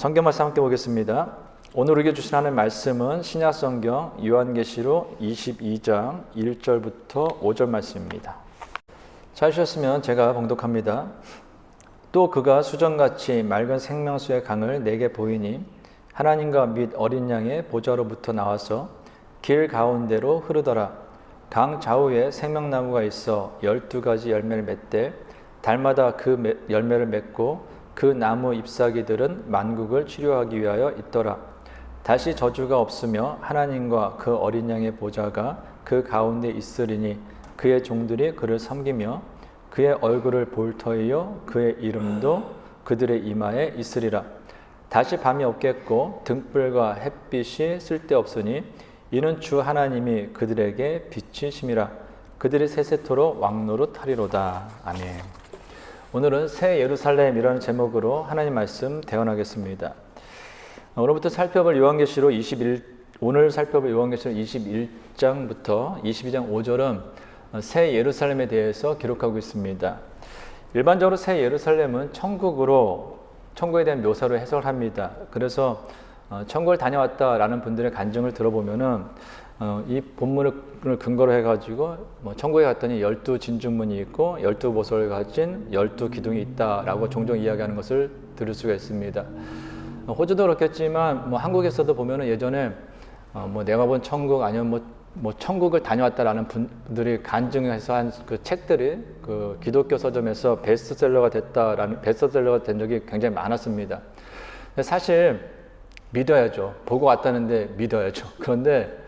성경 말씀 함께 보겠습니다. 오늘 우리에게 주신 하나님의 말씀은 신약성경 요한계시록 22장 1절부터 5절 말씀입니다. 찾으셨으면 제가 봉독합니다. 또 그가 수정같이 맑은 생명수의 강을 내게 보이니 하나님과 및 어린 양의 보좌로부터 나와서 길 가운데로 흐르더라. 강 좌우에 생명나무가 있어 12가지 열매를 맺되 달마다 그 열매를 맺고 그 나무 잎사귀들은 만국을 치료하기 위하여 있더라. 다시 저주가 없으며 하나님과 그 어린 양의 보좌가 그 가운데 있으리니 그의 종들이 그를 섬기며 그의 얼굴을 볼 터이요 그의 이름도 그들의 이마에 있으리라. 다시 밤이 없겠고 등불과 햇빛이 쓸데없으니 이는 주 하나님이 그들에게 빛이심이라. 그들이 세세토록 왕노릇하리로다. 아멘. 오늘은 새 예루살렘이라는 제목으로 하나님 말씀 대언하겠습니다. 오늘부터 살펴볼 요한계시록 오늘 살펴볼 요한계시록 21장부터 22장 5절은 새 예루살렘에 대해서 기록하고 있습니다. 일반적으로 새 예루살렘은 천국에 대한 묘사로 해석을 합니다. 그래서 천국을 다녀왔다라는 분들의 간증을 들어보면은 이 본문을 근거로 해가지고 천국에 갔더니 12진주문이 있고 12보석을 가진 12기둥이 있다라고 종종 이야기하는 것을 들을 수가 있습니다. 호주도 그렇겠지만 한국에서도 보면은 예전에 내가 본 천국 아니면 천국을 다녀왔다라는 분들이 간증해서 한 그 책들이 그 기독교 서점에서 베스트셀러가 된 적이 굉장히 많았습니다. 사실 믿어야죠. 보고 왔다는데 믿어야죠. 그런데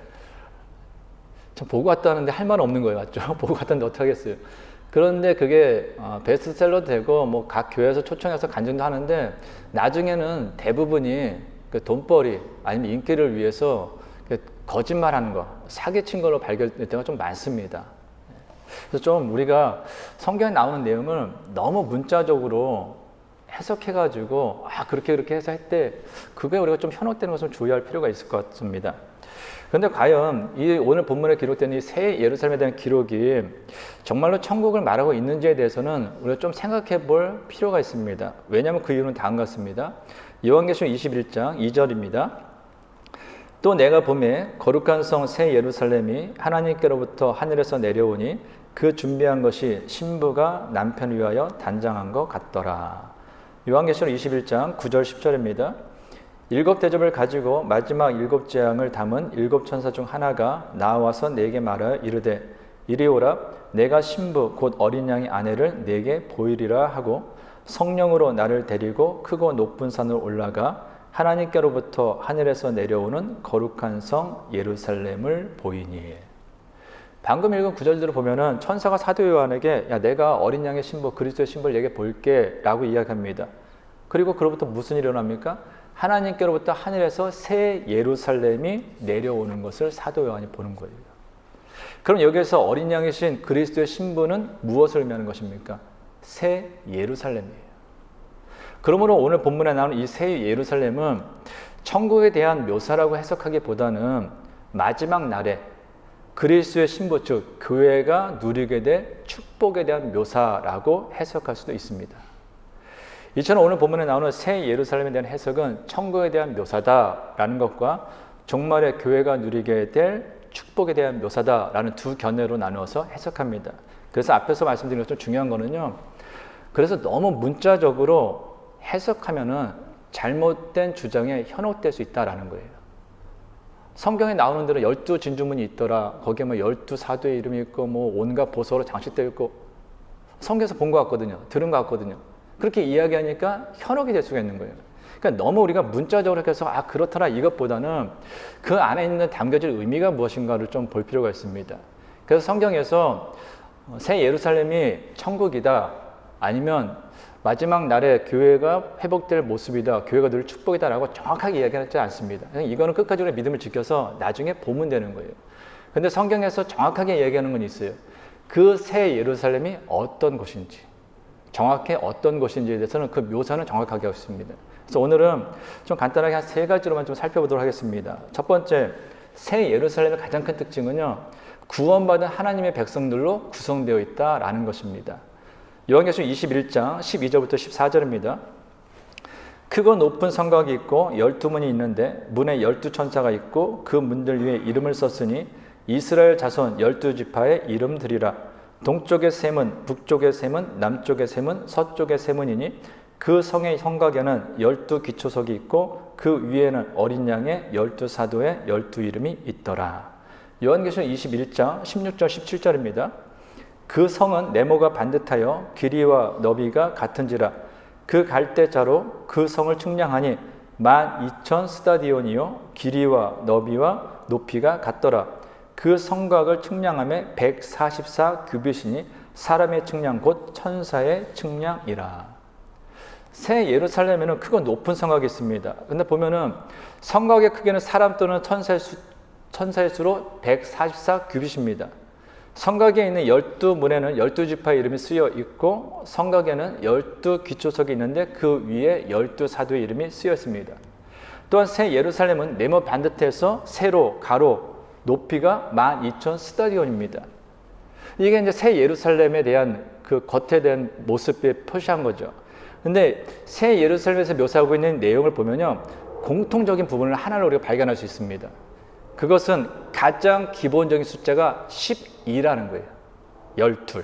참 보고 왔다는데 할 말은 없는 거예요. 맞죠? 보고 왔다는데 어떻게 하겠어요? 그런데 그게 베스트셀러 되고 각 교회에서 초청해서 간증도 하는데 나중에는 대부분이 그 돈벌이 아니면 인기를 위해서 거짓말하는 거, 사기친 걸로 발견될 때가 좀 많습니다. 그래서 좀 우리가 성경에 나오는 내용을 너무 문자적으로 해석해가지고 그렇게 해서 했대, 그게 우리가 좀 현혹되는 것을 주의할 필요가 있을 것 같습니다. 그런데 과연 이 오늘 본문에 기록된 이 새 예루살렘에 대한 기록이 정말로 천국을 말하고 있는지에 대해서는 우리가 좀 생각해 볼 필요가 있습니다. 왜냐하면 그 이유는 다음 같습니다. 요한계시록 21장 2절입니다. 또 내가 보매 거룩한 성 새 예루살렘이 하나님께로부터 하늘에서 내려오니 그 준비한 것이 신부가 남편을 위하여 단장한 것 같더라. 요한계시록 21장 9절 10절입니다. 7 대접을 가지고 마지막 7 재앙을 담은 7 천사 중 하나가 나와서 내게 말하여 이르되 이리 오라. 내가 신부 곧 어린 양의 아내를 내게 보이리라 하고 성령으로 나를 데리고 크고 높은 산으로 올라가 하나님께로부터 하늘에서 내려오는 거룩한 성 예루살렘을 보이니. 방금 읽은 구절들을 보면은 천사가 사도 요한에게 내가 어린 양의 신부 그리스도의 신부를 내게 볼게 라고 이야기합니다. 그리고 그로부터 무슨 일이 일어납니까? 하나님께로부터 하늘에서 새 예루살렘이 내려오는 것을 사도 요한이 보는 거예요. 그럼 여기에서 어린 양이신 그리스도의 신부는 무엇을 의미하는 것입니까? 새 예루살렘이에요. 그러므로 오늘 본문에 나오는 이 새 예루살렘은 천국에 대한 묘사라고 해석하기보다는 마지막 날에 그리스도의 신부 즉 교회가 누리게 될 축복에 대한 묘사라고 해석할 수도 있습니다. 이처럼 오늘 본문에 나오는 새 예루살렘에 대한 해석은 천국에 대한 묘사다라는 것과 종말의 교회가 누리게 될 축복에 대한 묘사다라는 두 견해로 나누어서 해석합니다. 그래서 앞에서 말씀드린 것처럼 중요한 거는요. 그래서 너무 문자적으로 해석하면은 잘못된 주장에 현혹될 수 있다라는 거예요. 성경에 나오는 대로 12진주문이 있더라. 거기에 12사도의 이름이 있고 온갖 보석으로 장식되어 있고 성경에서 본 것 같거든요. 들은 것 같거든요. 그렇게 이야기하니까 현혹이 될 수가 있는 거예요. 그러니까 너무 우리가 문자적으로 해서 그렇더라 이것보다는 그 안에 있는 담겨질 의미가 무엇인가를 좀 볼 필요가 있습니다. 그래서 성경에서 새 예루살렘이 천국이다 아니면 마지막 날에 교회가 회복될 모습이다, 교회가 늘 축복이다라고 정확하게 이야기하지 않습니다. 이거는 끝까지 우리가 믿음을 지켜서 나중에 보면 되는 거예요. 그런데 성경에서 정확하게 이야기하는 건 있어요. 그 새 예루살렘이 어떤 곳인지, 정확히 어떤 곳인지에 대해서는 그 묘사는 정확하게 하고 있습니다. 그래서 오늘은 좀 간단하게 한 3가지로만 좀 살펴보도록 하겠습니다. 첫 번째, 새 예루살렘의 가장 큰 특징은요, 구원받은 하나님의 백성들로 구성되어 있다라는 것입니다. 요한계시록 21장 12절부터 14절입니다. 크고 높은 성곽이 있고 12문이 있는데 문에 12천사가 있고 그 문들 위에 이름을 썼으니 이스라엘 자손 12지파의 이름들이라. 동쪽의 셈은, 북쪽의 셈은, 남쪽의 셈은, 서쪽의 셈은이니 그 성의 성곽에는 12기초석이 있고 그 위에는 어린 양의 12사도의 12이름이 있더라. 요한계시록 21장 16절 17절입니다. 그 성은 네모가 반듯하여 길이와 너비가 같은지라. 그 갈대자로 그 성을 측량하니 12,000 스타디온이요 길이와 너비와 높이가 같더라. 그 성곽을 측량함에 144 규빗이니 사람의 측량 곧 천사의 측량이라. 새 예루살렘에는 크고 높은 성곽이 있습니다. 근데 보면은 성곽의 크기는 사람 또는 천사의 수로 144 규빗입니다. 성곽에 있는 12문에는 12지파의 이름이 쓰여 있고 성곽에는 12기초석이 있는데 그 위에 12사도의 이름이 쓰여 있습니다. 또한 새 예루살렘은 네모 반듯해서 세로, 가로, 높이가 12,000 스타디온입니다. 이게 이제 새 예루살렘에 대한 그 겉에 대한 모습에 표시한 거죠. 근데 새 예루살렘에서 묘사하고 있는 내용을 보면요, 공통적인 부분을 하나로 우리가 발견할 수 있습니다. 그것은 가장 기본적인 숫자가 12라는 거예요. 12.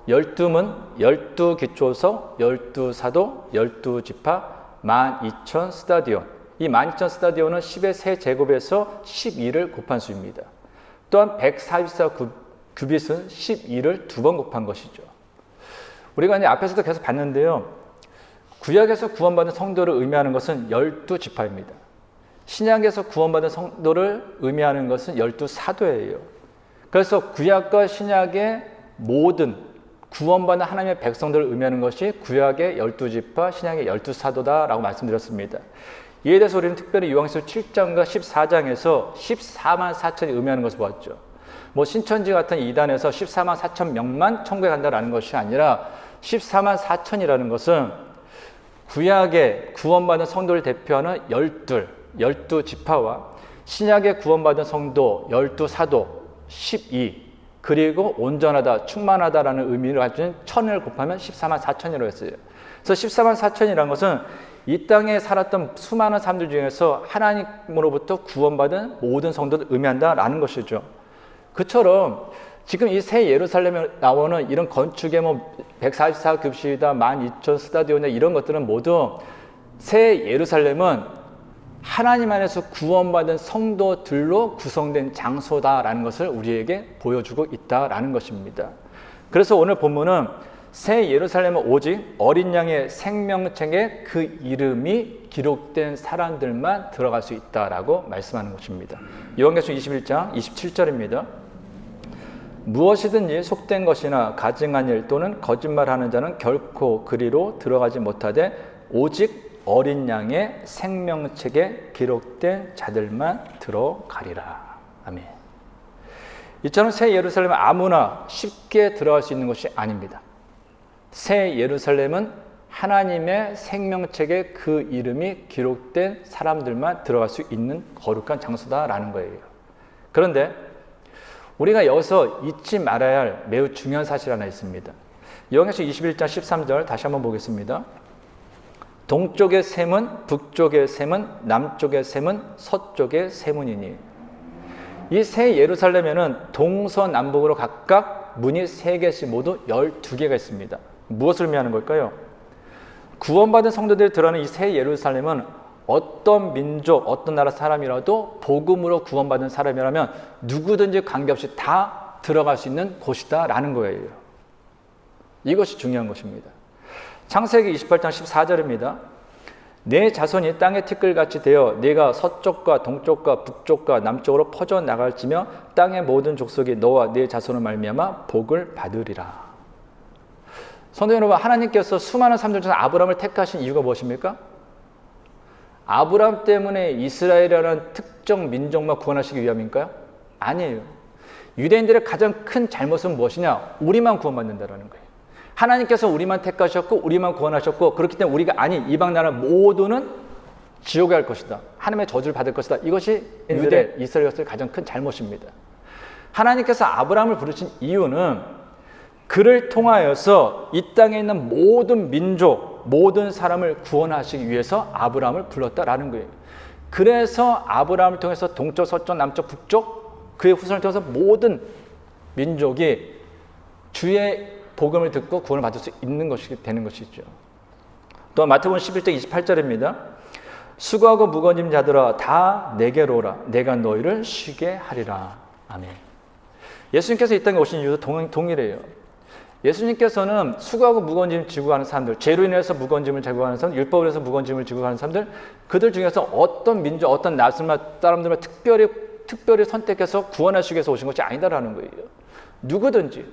12문, 12기초석, 12사도, 12지파, 12,000 스타디온. 이 12,000 스타디온은 10의 세제곱에서 12를 곱한 수입니다. 또한 144 규빗은 12를 두 번 곱한 것이죠. 우리가 이제 앞에서도 계속 봤는데요. 구약에서 구원받은 성도를 의미하는 것은 12지파입니다. 신약에서 구원받은 성도를 의미하는 것은 12사도예요. 그래서 구약과 신약의 모든 구원받은 하나님의 백성들을 의미하는 것이 구약의 12지파, 신약의 12사도다라고 말씀드렸습니다. 이에 대해서 우리는 특별히 요한계시록 7장과 14장에서 14만 4천이 의미하는 것을 보았죠. 뭐 신천지 같은 이단에서 14만 4천 명만 천국에 간다라는 것이 아니라 14만 4천이라는 것은 구약의 구원받은 성도를 대표하는 12지파와 신약의 구원받은 성도 12사도 12, 그리고 온전하다, 충만하다라는 의미를 가진 1000을 곱하면 14만 4천이라고 했어요. 그래서 14만 4천이라는 것은 이 땅에 살았던 수많은 사람들 중에서 하나님으로부터 구원받은 모든 성도를 의미한다라는 것이죠. 그처럼 지금 이 새 예루살렘에 나오는 이런 건축의 뭐 144급시다, 12,000 스타디온이나 이런 것들은 모두 새 예루살렘은 하나님 안에서 구원받은 성도들로 구성된 장소다라는 것을 우리에게 보여주고 있다라는 것입니다. 그래서 오늘 본문은 새 예루살렘은 오직 어린 양의 생명책에 그 이름이 기록된 사람들만 들어갈 수 있다라고 말씀하는 것입니다. 요한계시록 21장 27절입니다. 무엇이든지 속된 것이나 가증한 일 또는 거짓말하는 자는 결코 그리로 들어가지 못하되 오직 어린 양의 생명책에 기록된 자들만 들어가리라. 아멘. 이처럼 새 예루살렘은 아무나 쉽게 들어갈 수 있는 것이 아닙니다. 새 예루살렘은 하나님의 생명책에 그 이름이 기록된 사람들만 들어갈 수 있는 거룩한 장소다라는 거예요. 그런데 우리가 여기서 잊지 말아야 할 매우 중요한 사실 하나 있습니다. 요한계시록 21장 13절 다시 한번 보겠습니다. 동쪽의 셈은, 북쪽의 셈은, 남쪽의 셈은, 서쪽의 셈은이니. 이 새 예루살렘에는 동서남북으로 각각 문이 3개씩 모두 12개가 있습니다. 무엇을 의미하는 걸까요? 구원받은 성도들이 들어가는 이 새 예루살렘은 어떤 민족, 어떤 나라 사람이라도 복음으로 구원받은 사람이라면 누구든지 관계없이 다 들어갈 수 있는 곳이다라는 거예요. 이것이 중요한 것입니다. 창세기 28장 14절입니다. 내 자손이 땅의 티끌같이 되어 네가 서쪽과 동쪽과 북쪽과 남쪽으로 퍼져 나갈지며 땅의 모든 족속이 너와 네 자손을 말미암아 복을 받으리라. 성도 여러분, 하나님께서 수많은 사람들 중에 아브라함을 택하신 이유가 무엇입니까? 아브라함 때문에 이스라엘이라는 특정 민족만 구원하시기 위함인가요? 아니에요. 유대인들의 가장 큰 잘못은 무엇이냐? 우리만 구원받는다라는 거예요. 하나님께서 우리만 택하셨고 우리만 구원하셨고 그렇기 때문에 우리가 아닌 이방 나라 모두는 지옥에 갈 것이다. 하나님의 저주를 받을 것이다. 이것이 유대, 이스라엘의 가장 큰 잘못입니다. 하나님께서 아브라함을 부르신 이유는 그를 통하여서 이 땅에 있는 모든 민족, 모든 사람을 구원하시기 위해서 아브라함을 불렀다라는 거예요. 그래서 아브라함을 통해서 동쪽, 서쪽, 남쪽, 북쪽 그의 후손을 통해서 모든 민족이 주의 복음을 듣고 구원을 받을 수 있는 것이 되는 것이죠. 또 마태복음 11장 28절입니다. 수고하고 무거운 짐 자들아 다 내게로 오라. 내가 너희를 쉬게 하리라. 아멘. 예수님께서 이 땅에 오신 이유도 동일해요. 예수님께서는 수고하고 무거운 짐 지고 가는 사람들, 죄로 인해서 무거운 짐을 지고 가는 사람들, 율법으로 인해서 무거운 짐을 지고 가는 사람들, 그들 중에서 어떤 민족, 어떤 사람들만 특별히 선택해서 구원하시기 위해서 오신 것이 아니다라는 거예요. 누구든지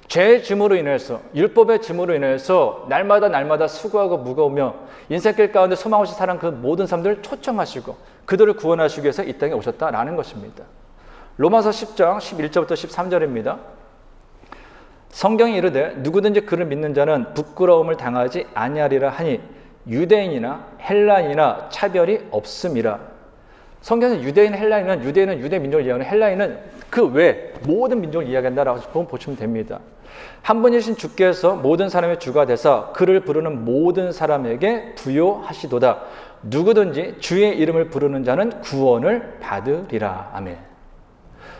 죄의 짐으로 인해서, 율법의 짐으로 인해서 날마다 수고하고 무거우며 인생길 가운데 소망 없이 살아간 그 모든 사람들을 초청하시고 그들을 구원하시기 위해서 이 땅에 오셨다라는 것입니다. 로마서 10장 11절부터 13절입니다. 성경이 이르되 누구든지 그를 믿는 자는 부끄러움을 당하지 아니하리라 하니 유대인이나 헬라인이나 차별이 없음이라. 성경에서 유대인, 헬라인은 유대인은 유대 민족을 이야기하는, 헬라인은 그 외 모든 민족을 이야기한다라고 보시면 됩니다. 한 분이신 주께서 모든 사람의 주가 되사 그를 부르는 모든 사람에게 부요하시도다. 누구든지 주의 이름을 부르는 자는 구원을 받으리라. 아멘.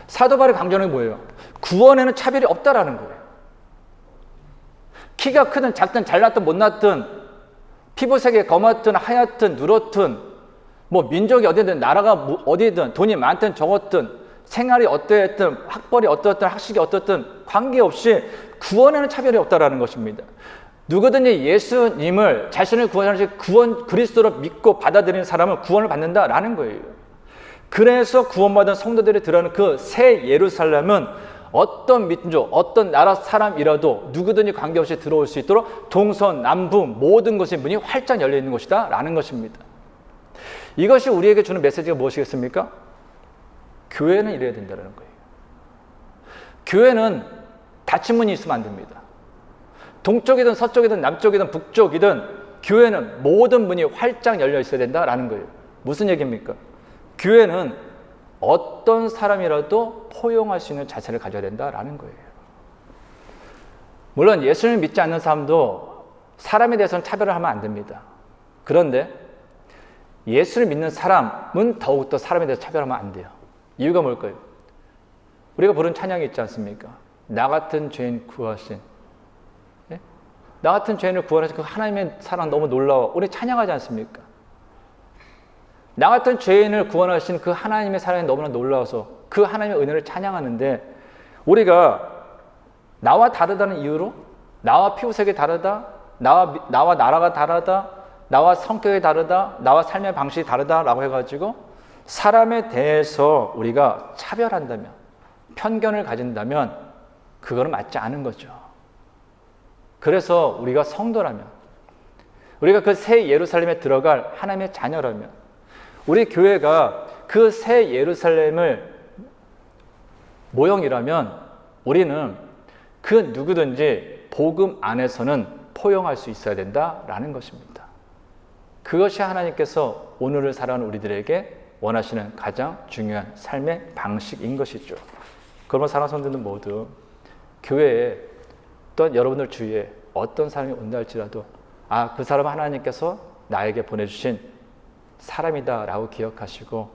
사도 바울이 강조하는 게 뭐예요? 구원에는 차별이 없다라는 거예요. 키가 크든 작든 잘났든 못났든 피부색이 검었든 하얗든 누렇든 뭐 민족이 어디든 나라가 어디든 돈이 많든 적었든 생활이 어떠했든 학벌이 어떠했든 학식이 어떻든 관계없이 구원에는 차별이 없다라는 것입니다. 누구든지 예수님을 자신을 구원하신 구원 그리스도로 믿고 받아들이는 사람은 구원을 받는다라는 거예요. 그래서 구원받은 성도들이 들어가는 그 새 예루살렘은 어떤 민족, 어떤 나라 사람이라도 누구든지 관계없이 들어올 수 있도록 동서남북 모든 것의 문이 활짝 열려 있는 것이다 라는 것입니다. 이것이 우리에게 주는 메시지가 무엇이겠습니까? 교회는 이래야 된다는 거예요. 교회는 닫힌 문이 있으면 안 됩니다. 동쪽이든 서쪽이든 남쪽이든 북쪽이든 교회는 모든 문이 활짝 열려 있어야 된다라는 거예요. 무슨 얘기입니까? 교회는 어떤 사람이라도 포용할 수 있는 자세를 가져야 된다라는 거예요. 물론 예수님을 믿지 않는 사람도 사람에 대해서는 차별을 하면 안 됩니다. 그런데 예수를 믿는 사람은 더욱더 사람에 대해서 차별하면 안 돼요. 이유가 뭘까요? 우리가 부른 찬양이 있지 않습니까? 나 같은 죄인 구하신, 예? 나 같은 죄인을 구원하신 그 하나님의 사랑 너무 놀라워. 우리 찬양하지 않습니까? 나 같은 죄인을 구원하신 그 하나님의 사랑이 너무나 놀라워서 그 하나님의 은혜를 찬양하는데, 우리가 나와 다르다는 이유로 나와 피부색이 다르다, 나와 나라가 다르다, 나와 성격이 다르다, 나와 삶의 방식이 다르다라고 해가지고 사람에 대해서 우리가 차별한다면, 편견을 가진다면 그거는 맞지 않은 거죠. 그래서 우리가 성도라면, 우리가 그 새 예루살렘에 들어갈 하나님의 자녀라면, 우리 교회가 그 새 예루살렘을 모형이라면 우리는 그 누구든지 복음 안에서는 포용할 수 있어야 된다라는 것입니다. 그것이 하나님께서 오늘을 살아가는 우리들에게 원하시는 가장 중요한 삶의 방식인 것이죠. 그러면 사랑하는 성도들 모두 교회에 또한 여러분들 주위에 어떤 사람이 온다 할지라도 그 사람은 하나님께서 나에게 보내주신 사람이다 라고 기억하시고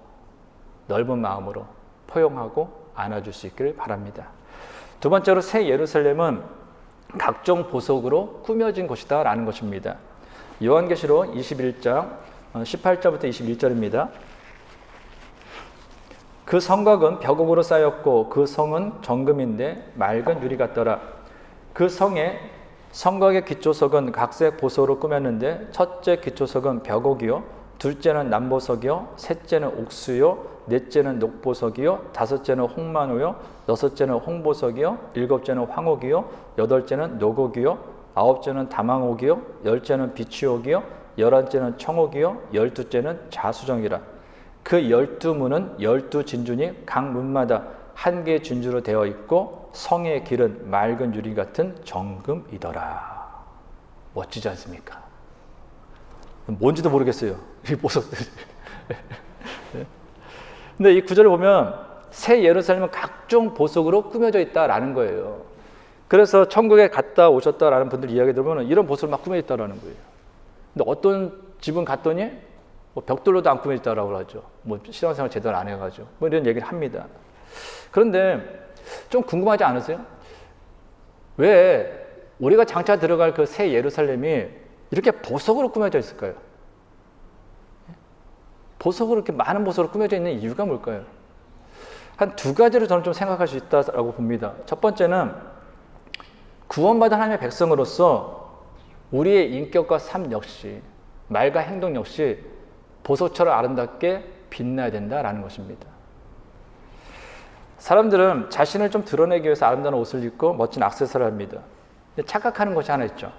넓은 마음으로 포용하고 안아줄 수 있기를 바랍니다. 두 번째로 새 예루살렘은 각종 보석으로 꾸며진 곳이다 라는 것입니다. 요한계시록 21장 18절부터 21절입니다. 그 성곽은 벽옥으로 쌓였고 그 성은 정금인데 맑은 유리 같더라. 그 성곽의 기초석은 각색 보석으로 꾸몄는데 첫째 기초석은 벽옥이요, 둘째는 남보석이요, 셋째는 옥수요, 넷째는 녹보석이요, 다섯째는 홍만호요, 여섯째는 홍보석이요, 일곱째는 황옥이요, 여덟째는 노곡이요, 아홉째는 다망옥이요, 열째는 비취옥이요, 열한째는 청옥이요, 열두째는 자수정이라. 그 12문은 12진주니 각 문마다 한 개의 진주로 되어 있고 성의 길은 맑은 유리 같은 정금이더라. 멋지지 않습니까? 뭔지도 모르겠어요, 이 보석들이. 근데 이 구절을 보면 새 예루살렘은 각종 보석으로 꾸며져 있다라는 거예요. 그래서 천국에 갔다 오셨다라는 분들 이야기 들으면 이런 보석을 막 꾸며 있다라는 거예요. 근데 어떤 집은 갔더니 뭐 벽돌로도 안 꾸며졌다라고 하죠. 뭐 신앙생활 제대로 안 해가지고 뭐 이런 얘기를 합니다. 그런데 좀 궁금하지 않으세요? 왜 우리가 장차 들어갈 그 새 예루살렘이 이렇게 보석으로 꾸며져 있을까요? 보석으로, 이렇게 많은 보석으로 꾸며져 있는 이유가 뭘까요? 한 두 가지로 저는 좀 생각할 수 있다고 봅니다. 첫 번째는 구원받은 하나님의 백성으로서 우리의 인격과 삶 역시, 말과 행동 역시 보석처럼 아름답게 빛나야 된다라는 것입니다. 사람들은 자신을 좀 드러내기 위해서 아름다운 옷을 입고 멋진 액세서리를 합니다. 근데 착각하는 것이 하나 있죠.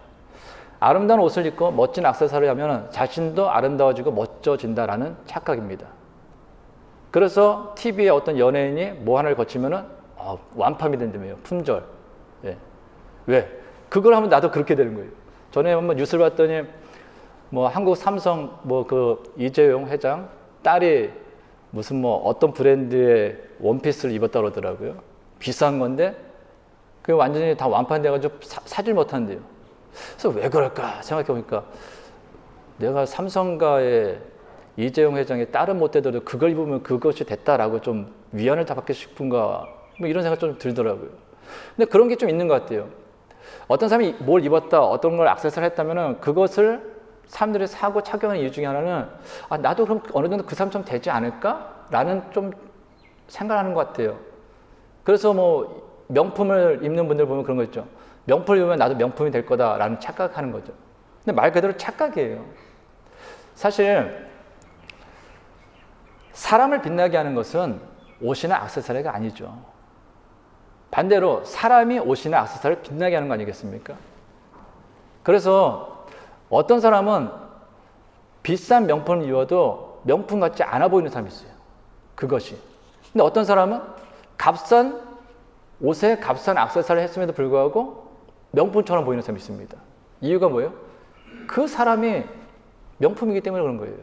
아름다운 옷을 입고 멋진 액세서리를 하면 자신도 아름다워지고 멋져진다라는 착각입니다. 그래서 TV에 어떤 연예인이 뭐 하나를 거치면은 완판이 된다며요. 품절. 예. 왜? 그걸 하면 나도 그렇게 되는 거예요. 전에 한번 뉴스를 봤더니 뭐 한국 삼성 뭐 그 이재용 회장 딸이 무슨 뭐 어떤 브랜드의 원피스를 입었다 그러더라고요. 비싼 건데 그게 완전히 다 완판돼가지고 사질 못한대요. 그래서 왜 그럴까 생각해보니까 내가 삼성가의 이재용 회장의 딸은 못 되더라도 그걸 입으면 그것이 됐다라고 좀 위안을 다 받고 싶은가 뭐 이런 생각 좀 들더라고요. 근데 그런 게 좀 있는 것 같아요. 어떤 사람이 뭘 입었다 어떤 걸 액세서리를 했다면은 그것을 사람들이 사고 착용하는 이유 중에 하나는 나도 그럼 어느 정도 그 사람처럼 되지 않을까? 라는 좀 생각하는 것 같아요. 그래서 뭐 명품을 입는 분들 보면 그런 거 있죠. 명품을 입으면 나도 명품이 될 거다라는 착각하는 거죠. 근데 말 그대로 착각이에요. 사실 사람을 빛나게 하는 것은 옷이나 액세서리가 아니죠. 반대로 사람이 옷이나 액세서리를 빛나게 하는 거 아니겠습니까? 그래서 어떤 사람은 비싼 명품을 입어도 명품 같지 않아 보이는 사람이 있어요. 그것이. 근데 어떤 사람은 값싼 옷에 값싼 액세서리를 했음에도 불구하고 명품처럼 보이는 사람이 있습니다. 이유가 뭐예요? 그 사람이 명품이기 때문에 그런 거예요.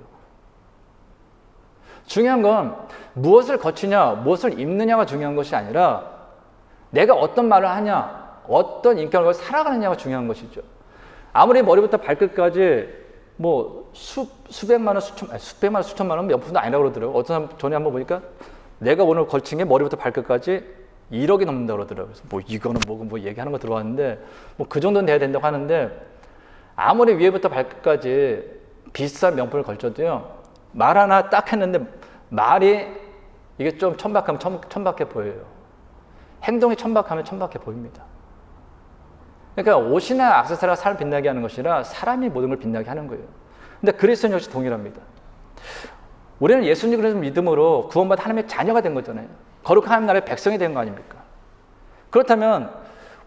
중요한 건 무엇을 거치냐, 무엇을 입느냐가 중요한 것이 아니라 내가 어떤 말을 하냐, 어떤 인격을 살아가느냐가 중요한 것이죠. 아무리 머리부터 발끝까지 뭐 수백만 원, 수백만 원, 수천만 원 명품도 아니라고 그러더라고요. 어떤 사람 전에 한번 보니까 내가 오늘 걸친 게 머리부터 발끝까지 1억이 넘는다고 그러더라고요. 그래서 뭐 이거는 뭐 얘기하는 거 들어왔는데 뭐 그 정도는 돼야 된다고 하는데 아무리 위에부터 발끝까지 비싼 명품을 걸쳐도요. 말 하나 딱 했는데 말이 이게 좀 천박하면 천박해 보여요. 행동이 천박하면 천박해 보입니다. 그러니까 옷이나 액세서리가 사람을 빛나게 하는 것이라 사람이 모든 걸 빛나게 하는 거예요. 근데 그리스도는 역시 동일합니다. 우리는 예수님을 믿음으로 구원받아 하나님의 자녀가 된 거잖아요. 거룩한 하나님 나라의 백성이 된 거 아닙니까? 그렇다면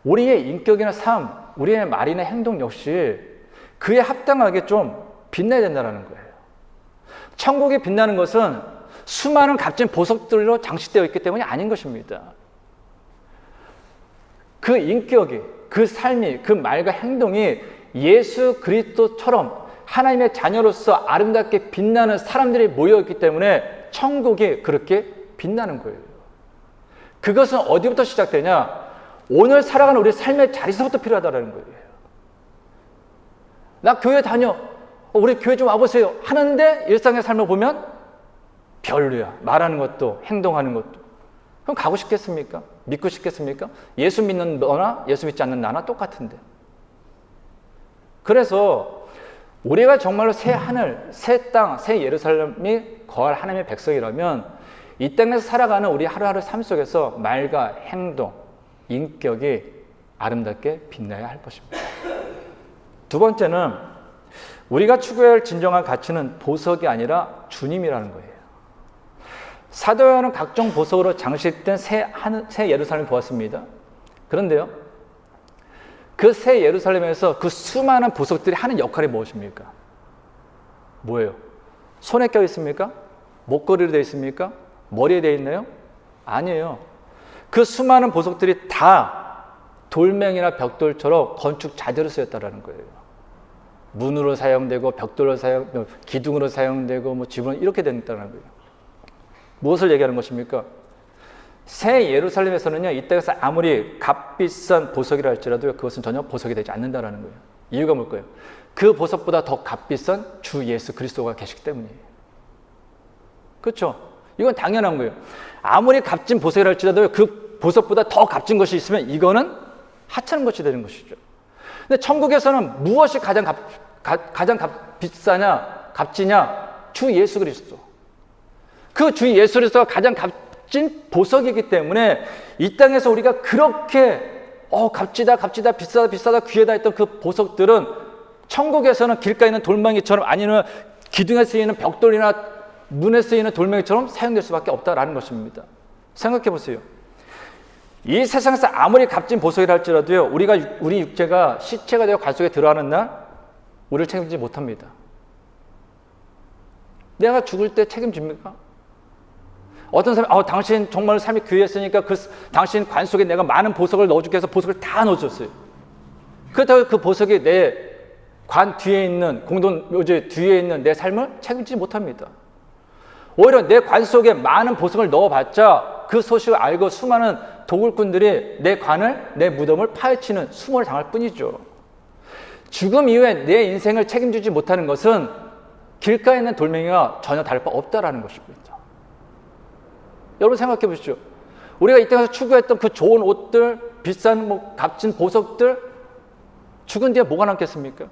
우리의 인격이나 삶, 우리의 말이나 행동 역시 그에 합당하게 좀 빛나야 된다는 거예요. 천국이 빛나는 것은 수많은 값진 보석들로 장식되어 있기 때문이 아닌 것입니다. 그 인격이, 그 삶이, 그 말과 행동이 예수 그리스도처럼 하나님의 자녀로서 아름답게 빛나는 사람들이 모여있기 때문에 천국이 그렇게 빛나는 거예요. 그것은 어디부터 시작되냐? 오늘 살아가는 우리 삶의 자리에서부터 필요하다는 거예요. 나 교회 다녀. 우리 교회 좀 와보세요. 하는데 일상의 삶을 보면 별로야. 말하는 것도 행동하는 것도. 그럼 가고 싶겠습니까? 믿고 싶겠습니까? 예수 믿는 너나 예수 믿지 않는 나나 똑같은데. 그래서 우리가 정말로 새 하늘, 새 땅, 새 예루살렘이 거할 하나님의 백성이라면 이 땅에서 살아가는 우리 하루하루 삶 속에서 말과 행동, 인격이 아름답게 빛나야 할 것입니다. 두 번째는 우리가 추구해야 할 진정한 가치는 보석이 아니라 주님이라는 거예요. 사도 요한은 각종 보석으로 장식된 새 예루살렘을 보았습니다. 그런데요, 그 새 예루살렘에서 그 수많은 보석들이 하는 역할이 무엇입니까? 뭐예요? 손에 껴 있습니까? 목걸이로 되어 있습니까? 머리에 되어 있나요? 아니에요. 그 수많은 보석들이 다 돌멩이나 벽돌처럼 건축 자재로 쓰였다는 거예요. 문으로 사용되고 벽돌로 기둥으로 사용되고 뭐 지붕으로 이렇게 된다는 거예요. 무엇을 얘기하는 것입니까? 새 예루살렘에서는요, 이 땅에서 아무리 값비싼 보석이라 할지라도 그것은 전혀 보석이 되지 않는다는 거예요. 이유가 뭘까요? 그 보석보다 더 값비싼 주 예수 그리스도가 계시기 때문이에요. 그렇죠? 이건 당연한 거예요. 아무리 값진 보석이라 할지라도 그 보석보다 더 값진 것이 있으면 이거는 하찮은 것이 되는 것이죠. 근데 천국에서는 무엇이 가장 비싸냐, 값지냐? 주 예수 그리스도. 그 주 예수 그리스도가 가장 값진 보석이기 때문에 이 땅에서 우리가 그렇게 값지다, 비싸다, 귀하다 했던 그 보석들은 천국에서는 길가에 있는 돌멩이처럼 아니면 기둥에 쓰이는 벽돌이나 문에 쓰이는 돌멩이처럼 사용될 수밖에 없다라는 것입니다. 생각해 보세요. 이 세상에서 아무리 값진 보석이라 할지라도요, 우리 육체가 시체가 되어 갈 속에 들어가는 날 우리를 책임지지 못합니다. 내가 죽을 때 책임집니까? 어떤 사람이 당신 정말 삶이 귀했으니까 당신 관 속에 내가 많은 보석을 넣어줄게 해서 보석을 다 넣어줬어요. 그렇다고 그 보석이 내 관 뒤에 있는 공동 묘지 뒤에 있는 내 삶을 책임지지 못합니다. 오히려 내 관 속에 많은 보석을 넣어봤자 그 소식을 알고 수많은 도굴꾼들이 내 관을, 내 무덤을 파헤치는 수모를 당할 뿐이죠. 죽음 이후에 내 인생을 책임지지 못하는 것은 길가에 있는 돌멩이와 전혀 다를 바 없다라는 것입니다. 여러분 생각해 보시죠. 우리가 이 땅에서 추구했던 그 좋은 옷들, 비싼 값진 보석들, 죽은 뒤에 뭐가 남겠습니까?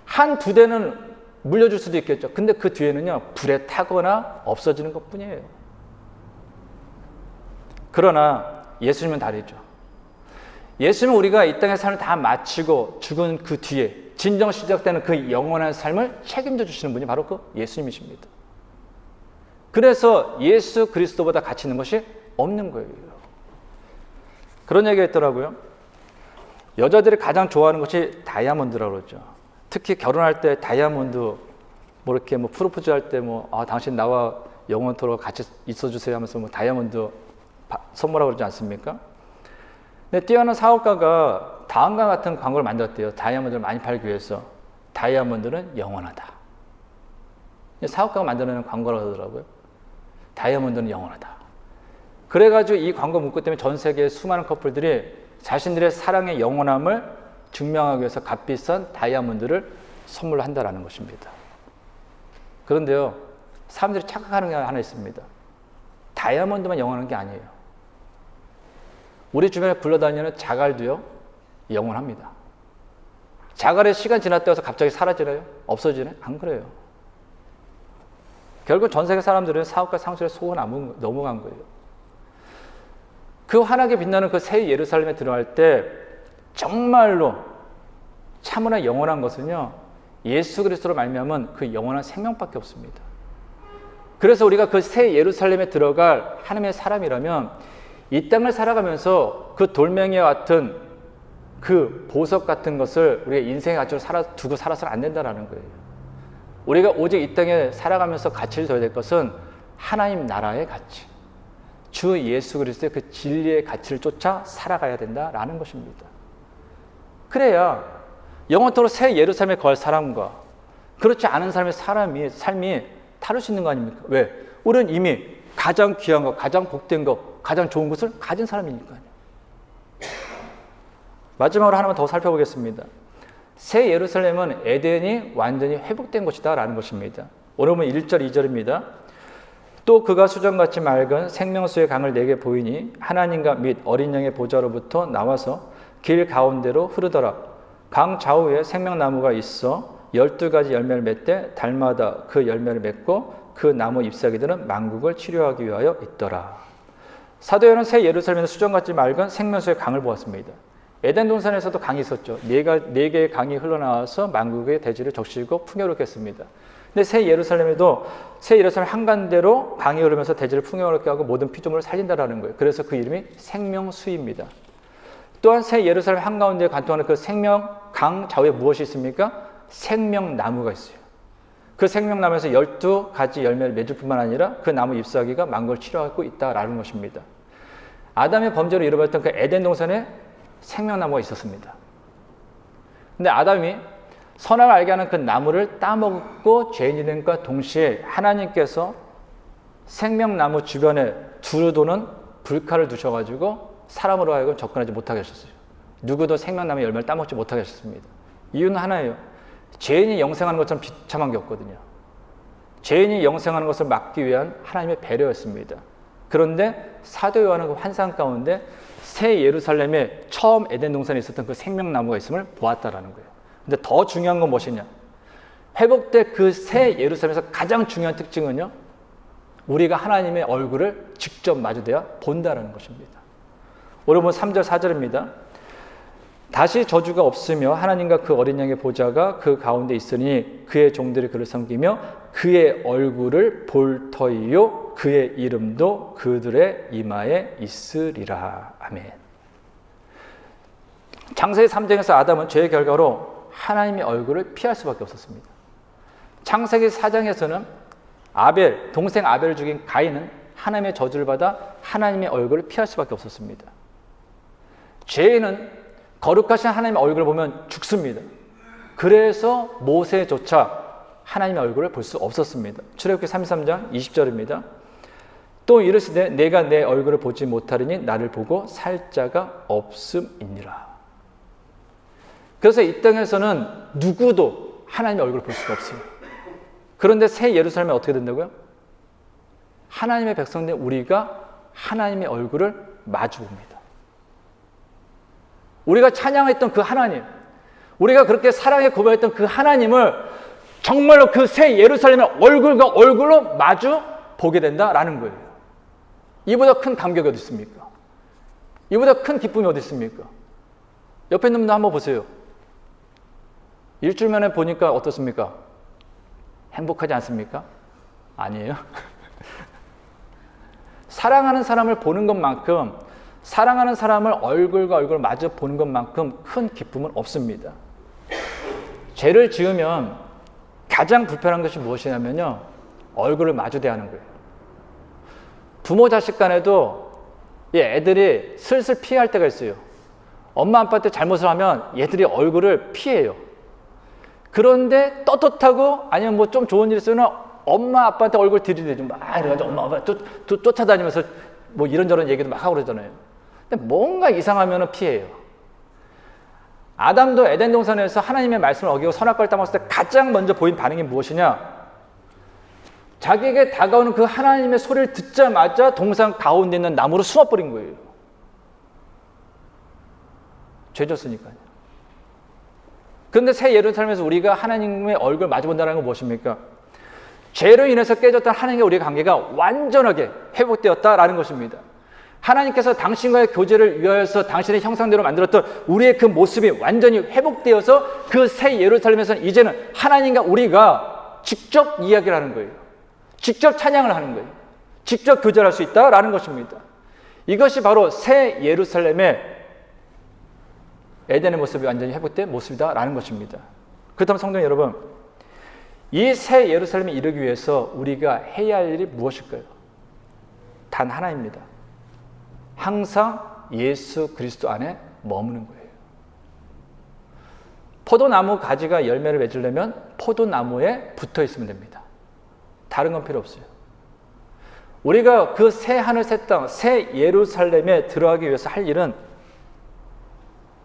한두 대는 물려줄 수도 있겠죠. 근데 그 뒤에는요, 불에 타거나 없어지는 것 뿐이에요. 그러나 예수님은 다르죠. 예수님은 우리가 이 땅의 삶을 다 마치고 죽은 그 뒤에 진정 시작되는 그 영원한 삶을 책임져 주시는 분이 바로 그 예수님이십니다. 그래서 예수 그리스도보다 가치 있는 것이 없는 거예요. 그런 얘기가 있더라고요. 여자들이 가장 좋아하는 것이 다이아몬드라고 그러죠. 특히 결혼할 때 다이아몬드 이렇게 프로포즈 할 때 당신 나와 영원토록 같이 있어주세요 하면서 다이아몬드 선물하고 그러지 않습니까? 근데 뛰어난 사업가가 다음과 같은 광고를 만들었대요. 다이아몬드를 많이 팔기 위해서. 다이아몬드는 영원하다. 사업가가 만들어내는 광고라고 하더라고요. 다이아몬드는 영원하다. 그래가지고 이 광고 문구 때문에 전 세계의 수많은 커플들이 자신들의 사랑의 영원함을 증명하기 위해서 값비싼 다이아몬드를 선물로 한다라는 것입니다. 그런데요, 사람들이 착각하는 게 하나 있습니다. 다이아몬드만 영원한 게 아니에요. 우리 주변에 굴러다니는 자갈도요, 영원합니다. 자갈의 시간 지났다 해서 갑자기 사라지나요? 없어지나요? 안 그래요. 결국 전 세계 사람들은 사업가 상술에 속아 넘어간 거예요. 그 환하게 빛나는 그 새 예루살렘에 들어갈 때 정말로 참으나 영원한 것은요, 예수 그리스도로 말미암은 그 영원한 생명밖에 없습니다. 그래서 우리가 그 새 예루살렘에 들어갈 하나님의 사람이라면 이 땅을 살아가면서 그 돌멩이와 같은 그 보석 같은 것을 우리가 인생의 가치로 두고 살아서는 안 된다는 거예요. 우리가 오직 이 땅에 살아가면서 가치를 둬야 될 것은 하나님 나라의 가치, 주 예수 그리스도의 그 진리의 가치를 쫓아 살아가야 된다라는 것입니다. 그래야 영원토록 새 예루살렘에 거할 사람과 그렇지 않은 사람의 삶이 다를 수 있는 거 아닙니까? 왜? 우리는 이미 가장 귀한 것, 가장 복된 것, 가장 좋은 것을 가진 사람이니까요. 마지막으로 하나만 더 살펴보겠습니다. 새 예루살렘은 에덴이 완전히 회복된 것이다 라는 것입니다. 오늘 보면 1절, 2절입니다. 또 그가 수정같이 맑은 생명수의 강을 내게 보이니 하나님과 및 어린 양의 보좌로부터 나와서 길 가운데로 흐르더라. 강 좌우에 생명나무가 있어 12가지 열매를 맺되 달마다 그 열매를 맺고 그 나무 잎사귀들은 만국을 치료하기 위하여 있더라. 사도 요한은 새 예루살렘에서 수정같이 맑은 생명수의 강을 보았습니다. 에덴 동산에서도 강이 있었죠. 네 개의 강이 흘러나와서 만국의 대지를 적시고 풍요롭게 했습니다. 근데 새 예루살렘에도 새 예루살렘 한가운데로 강이 흐르면서 대지를 풍요롭게 하고 모든 피조물을 살린다라는 거예요. 그래서 그 이름이 생명수입니다. 또한 새 예루살렘 한가운데에 관통하는 그 생명강 좌우에 무엇이 있습니까? 생명나무가 있어요. 그 생명나무에서 12가지 열매를 맺을 뿐만 아니라 그 나무 잎사귀가 만국을 치료하고 있다라는 것입니다. 아담의 범죄로 잃어버렸던 그 에덴 동산에 생명나무가 있었습니다. 근데 아담이 선악을 알게 하는 그 나무를 따먹고 죄인이 된 것과 동시에 하나님께서 생명나무 주변에 두루 도는 불칼을 두셔가지고 사람으로 하여금 접근하지 못하게 하셨어요. 누구도 생명나무의 열매를 따먹지 못하게 하셨습니다. 이유는 하나예요. 죄인이 영생하는 것처럼 비참한 게 없거든요. 죄인이 영생하는 것을 막기 위한 하나님의 배려였습니다. 그런데 사도 요한은 그 환상 가운데 새 예루살렘에 처음 에덴 동산에 있었던 그 생명나무가 있음을 보았다라는 거예요. 근데 더 중요한 건 무엇이냐? 회복될 그 새 예루살렘에서 가장 중요한 특징은요, 우리가 하나님의 얼굴을 직접 마주대어 본다라는 것입니다. 오늘 본 3절 4절입니다. 다시 저주가 없으며 하나님과 그 어린 양의 보좌가 그 가운데 있으니 그의 종들이 그를 섬기며 그의 얼굴을 볼 터이요 그의 이름도 그들의 이마에 있으리라. 아멘. 창세기 3장에서 아담은 죄의 결과로 하나님의 얼굴을 피할 수밖에 없었습니다. 창세기 4장에서는 동생 아벨을 죽인 가인은 하나님의 저주를 받아 하나님의 얼굴을 피할 수밖에 없었습니다. 죄인은 거룩하신 하나님의 얼굴을 보면 죽습니다. 그래서 모세조차 하나님의 얼굴을 볼 수 없었습니다. 출애굽기 33장 20절입니다. 또 이르시되 내가 내 얼굴을 보지 못하리니 나를 보고 살 자가 없음이니라. 그래서 이 땅에서는 누구도 하나님의 얼굴을 볼 수가 없어요. 그런데 새 예루살렘에 어떻게 된다고요? 하나님의 백성된 우리가 하나님의 얼굴을 마주 봅니다. 우리가 찬양했던 그 하나님, 우리가 그렇게 사랑에 고백했던 그 하나님을 정말로 그 새 예루살렘의 얼굴과 얼굴로 마주 보게 된다라는 거예요. 이보다 큰 감격이 어디 있습니까? 이보다 큰 기쁨이 어디 있습니까? 옆에 있는 분들 한번 보세요. 일주일 만에 보니까 어떻습니까? 행복하지 않습니까? 아니에요. 사랑하는 사람을 보는 것만큼, 사랑하는 사람을 얼굴과 얼굴 마주 보는 것만큼 큰 기쁨은 없습니다. 죄를 지으면 가장 불편한 것이 무엇이냐면요, 얼굴을 마주대하는 거예요. 부모 자식 간에도 애들이 슬슬 피할 때가 있어요. 엄마 아빠한테 잘못을 하면 얘들이 얼굴을 피해요. 그런데 떳떳하고 아니면 뭐 좀 좋은 일 있으면 엄마 아빠한테 얼굴 들이대죠. 막 이래가지고 엄마 아빠 쫓아다니면서 뭐 이런저런 얘기도 막 하고 그러잖아요. 근데 뭔가 이상하면 피해요. 아담도 에덴 동산에서 하나님의 말씀을 어기고 선악과를 따먹었을 때 가장 먼저 보인 반응이 무엇이냐? 자기에게 다가오는 그 하나님의 소리를 듣자마자 동산 가운데 있는 나무로 숨어버린 거예요. 죄졌으니까요. 그런데 새 예루살렘에서 우리가 하나님의 얼굴 마주본다는 건 무엇입니까? 죄로 인해서 깨졌던 하나님과 우리의 관계가 완전하게 회복되었다라는 것입니다. 하나님께서 당신과의 교제를 위하여서 당신의 형상대로 만들었던 우리의 그 모습이 완전히 회복되어서 그 새 예루살렘에서는 이제는 하나님과 우리가 직접 이야기를 하는 거예요. 직접 찬양을 하는 거예요. 직접 교제를 할 수 있다라는 것입니다. 이것이 바로 새 예루살렘의 에덴의 모습이 완전히 회복된 모습이다라는 것입니다. 그렇다면 성도 여러분, 이 새 예루살렘에 이르기 위해서 우리가 해야 할 일이 무엇일까요? 단 하나입니다. 항상 예수 그리스도 안에 머무는 거예요. 포도나무 가지가 열매를 맺으려면 포도나무에 붙어 있으면 됩니다. 다른 건 필요 없어요. 우리가 그 새 하늘 새 땅, 새 예루살렘에 들어가기 위해서 할 일은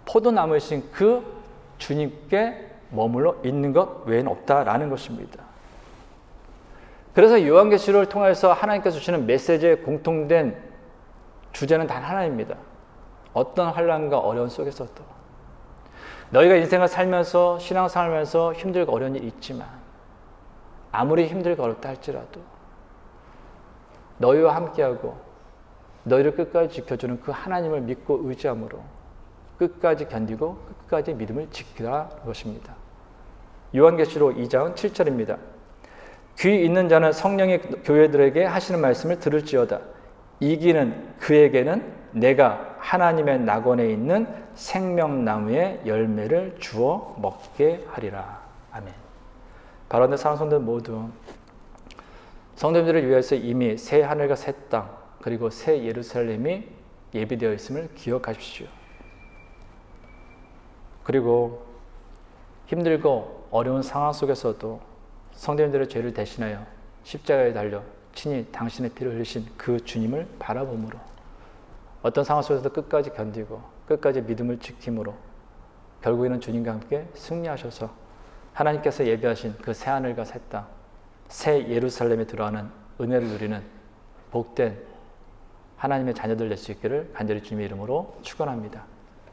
포도나무이신 그 주님께 머물러 있는 것 외에는 없다라는 것입니다. 그래서 요한계시록을 통해서 하나님께서 주시는 메시지의 공통된 주제는 단 하나입니다. 어떤 환난과 어려운 속에서도 너희가 인생을 살면서 신앙생활을 하면서 힘들고 어려운 일이 있지만 아무리 힘들고 어렵다 할지라도 너희와 함께하고 너희를 끝까지 지켜주는 그 하나님을 믿고 의지함으로 끝까지 견디고 끝까지 믿음을 지키라는 것입니다. 요한계시록 2장 7절입니다. 귀 있는 자는 성령이 교회들에게 하시는 말씀을 들을지어다. 이기는 그에게는 내가 하나님의 낙원에 있는 생명나무의 열매를 주어 먹게 하리라. 아멘. 바라는 사랑 성도들 모두 성도님들을 위해서 이미 새 하늘과 새 땅 그리고 새 예루살렘이 예비되어 있음을 기억하십시오. 그리고 힘들고 어려운 상황 속에서도 성도님들의 죄를 대신하여 십자가에 달려 친히 당신의 피를 흘리신 그 주님을 바라봄으로 어떤 상황 속에서도 끝까지 견디고 끝까지 믿음을 지킴으로 결국에는 주님과 함께 승리하셔서 하나님께서 예비하신 그 새하늘과 새 땅, 새 예루살렘에 들어가는 은혜를 누리는 복된 하나님의 자녀들 될 수 있기를 간절히 주님의 이름으로 축원합니다.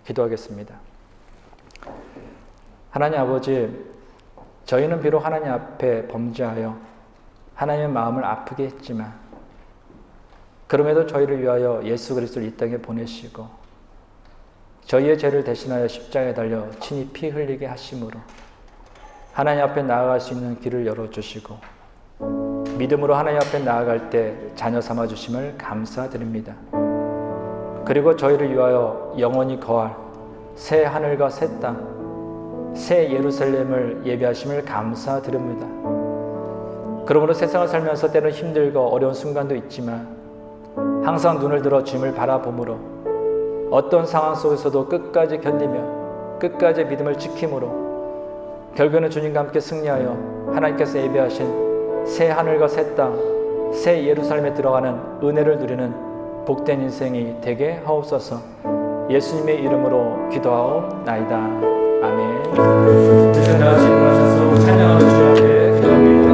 기도하겠습니다. 하나님 아버지, 저희는 비록 하나님 앞에 범죄하여 하나님의 마음을 아프게 했지만 그럼에도 저희를 위하여 예수 그리스도를 이 땅에 보내시고 저희의 죄를 대신하여 십자가에 달려 친히 피 흘리게 하심으로 하나님 앞에 나아갈 수 있는 길을 열어주시고 믿음으로 하나님 앞에 나아갈 때 자녀 삼아주심을 감사드립니다. 그리고 저희를 위하여 영원히 거할 새 하늘과 새 땅, 새 예루살렘을 예비하심을 감사드립니다. 그러므로 세상을 살면서 때로는 힘들고 어려운 순간도 있지만 항상 눈을 들어 주님을 바라봄으로 어떤 상황 속에서도 끝까지 견디며 끝까지 믿음을 지킴으로 결국에는 주님과 함께 승리하여 하나님께서 예비하신 새 하늘과 새 땅, 새 예루살렘에 들어가는 은혜를 누리는 복된 인생이 되게 하옵소서. 예수님의 이름으로 기도하옵나이다. 아멘. 제가 질문하셔서 찬양하는 주 앞에 기도합니다.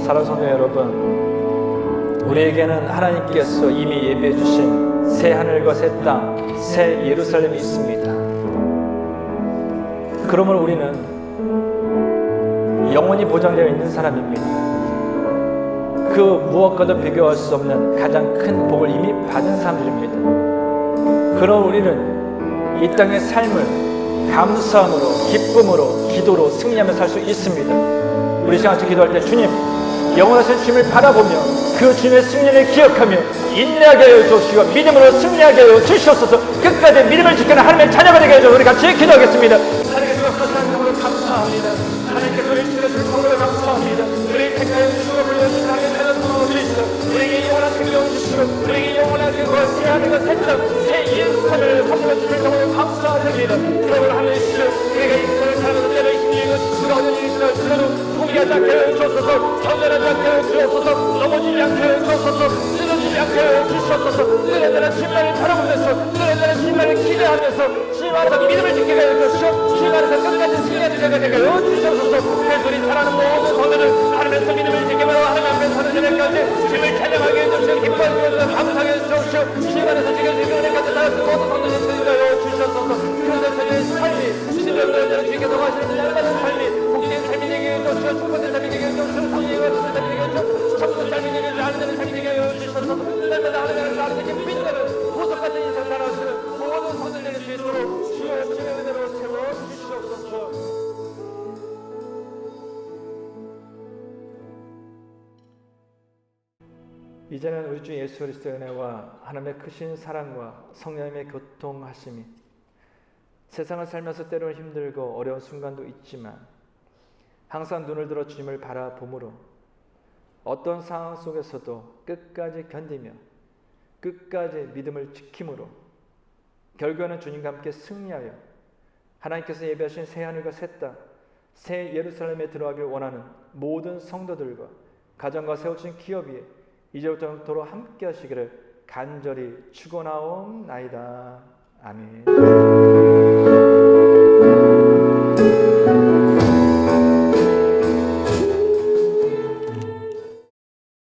사랑하는 성도 여러분, 우리에게는 하나님께서 이미 예비해 주신 새 하늘과 새 땅, 새 예루살렘이 있습니다. 그러므로 우리는 영원히 보장되어 있는 사람입니다. 그 무엇과도 비교할 수 없는 가장 큰 복을 이미 받은 사람들입니다. 그럼 우리는 이 땅의 삶을 감사함으로, 기쁨으로, 기도로 승리하며 살 수 있습니다. 우리 시간 같이 기도할 때 주님, 영원하신 주님을 바라보며 그 주님의 승리를 기억하며 인내하게 하여 주시고 믿음으로 승리하게 하여 주시옵소서. 끝까지 믿음을 지키는 하나님의 자녀가 되게 해주시옵소서. 우리 같이 기도하겠습니다. 하나님께 주옵소서. 하나님으로 감사합니다. 하나님께서 우리를 주셔서 정말로 감사합니다. 우리를 택하여 주시고 불러주신 하나님의 자녀 성도로 주시옵소서. 우리에게 영원한 생명을 주시고 우리에게 영원한 새 하늘과 새 땅, 새 예루살렘을 선물해 주실 정말로 감사드립니다. 그러므로 하나님 주시오, 우리가 이 세상을 살아가는 때는 힘들고 지치고 어려운 일이 있더라도 포기하지 않게 하여 주옵소서. 견뎌하지 않게 하여 주옵소서. 넘어지지 않게 하여 주옵소서. 쓰러지지 않게 하여 주옵소서. 늘어나는 주님만을 바라보면서 늘어나는 주님만을 기대하면서 주님 안에서 믿음을 지키게 하여 주시오. 주님 안에서 끝까지 승리하는 자가 되게 하여 주옵소서. 그래서 우리 사랑하는 모든 성도들 하나님께서 믿음을 지키며 날마다 하나님께서 아버지께 빛나는 보석같은 인생 살아가시는 모든 성도들 되실 수 있도록 주여 주님의 은혜로 채워주시옵소서. 이제는 우리 주 예수 그리스도의 은혜와 하나님의 크신 사랑과 성령님의 교통하심이 세상을 살면서 때로는 힘들고 어려운 순간도 있지만 항상 눈을 들어 주님을 바라보므로 어떤 상황 속에서도 끝까지 견디며 끝까지 믿음을 지킴으로 결국에는 주님과 함께 승리하여 하나님께서 예배하신 새하늘과 새 땅, 새 예루살렘에 들어가길 원하는 모든 성도들과 가정과 세워진 기업 위에 이제부터 영토로 함께 하시기를 간절히 축원하옵나이다. 아멘.